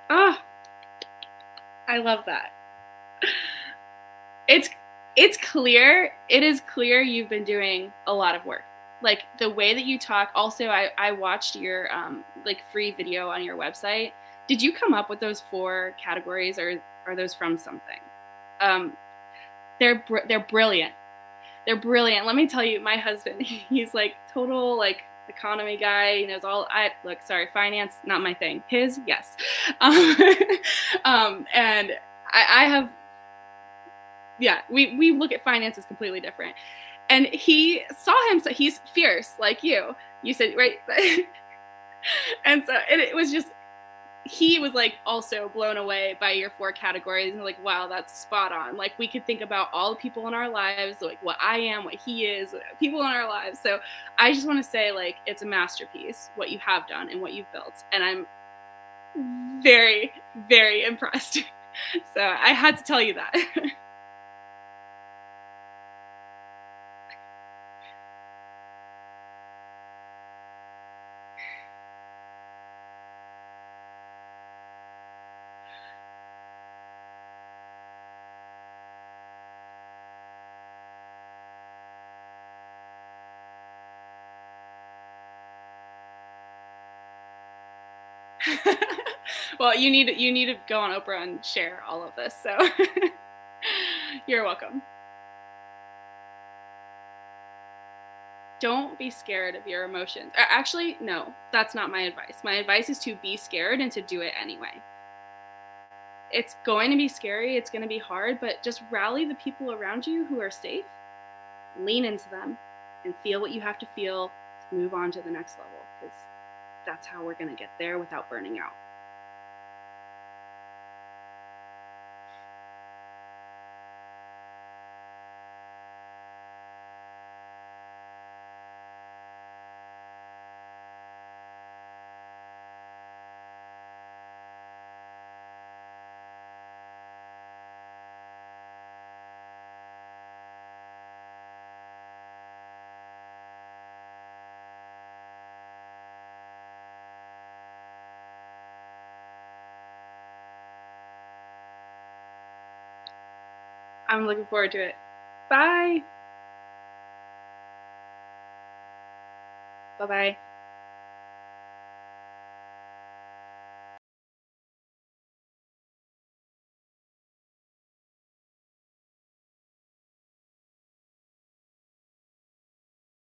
Oh, I love that. It's it's clear. It is clear you've been doing a lot of work. Like the way that you talk. Also, I watched your like free video on your website. Did you come up with those four categories, or are those from something? Um, they're brilliant. They're brilliant. Let me tell you, my husband, he's like total like economy guy. He knows all. I look, sorry, finance not my thing. His, yes. Um, and I have, yeah. We look at finance as completely different. And he saw him, so he's fierce like you. You said right, and so it was just he was like also blown away by your four categories and like wow, that's spot on. Like we could think about all the people in our lives, like what I am, what he is, people in our lives. So I just want to say like it's a masterpiece what you have done and what you've built, and I'm very very impressed. So I had to tell you that. Well, you need to go on Oprah and share all of this. So you're welcome. Don't be scared of your emotions. Actually, no, that's not my advice. My advice is to be scared and to do it anyway. It's going to be scary. It's going to be hard, but just rally the people around you who are safe, lean into them, and feel what you have to feel to move on to the next level, because that's how we're going to get there without burning out. I'm looking forward to it. Bye. Bye-bye.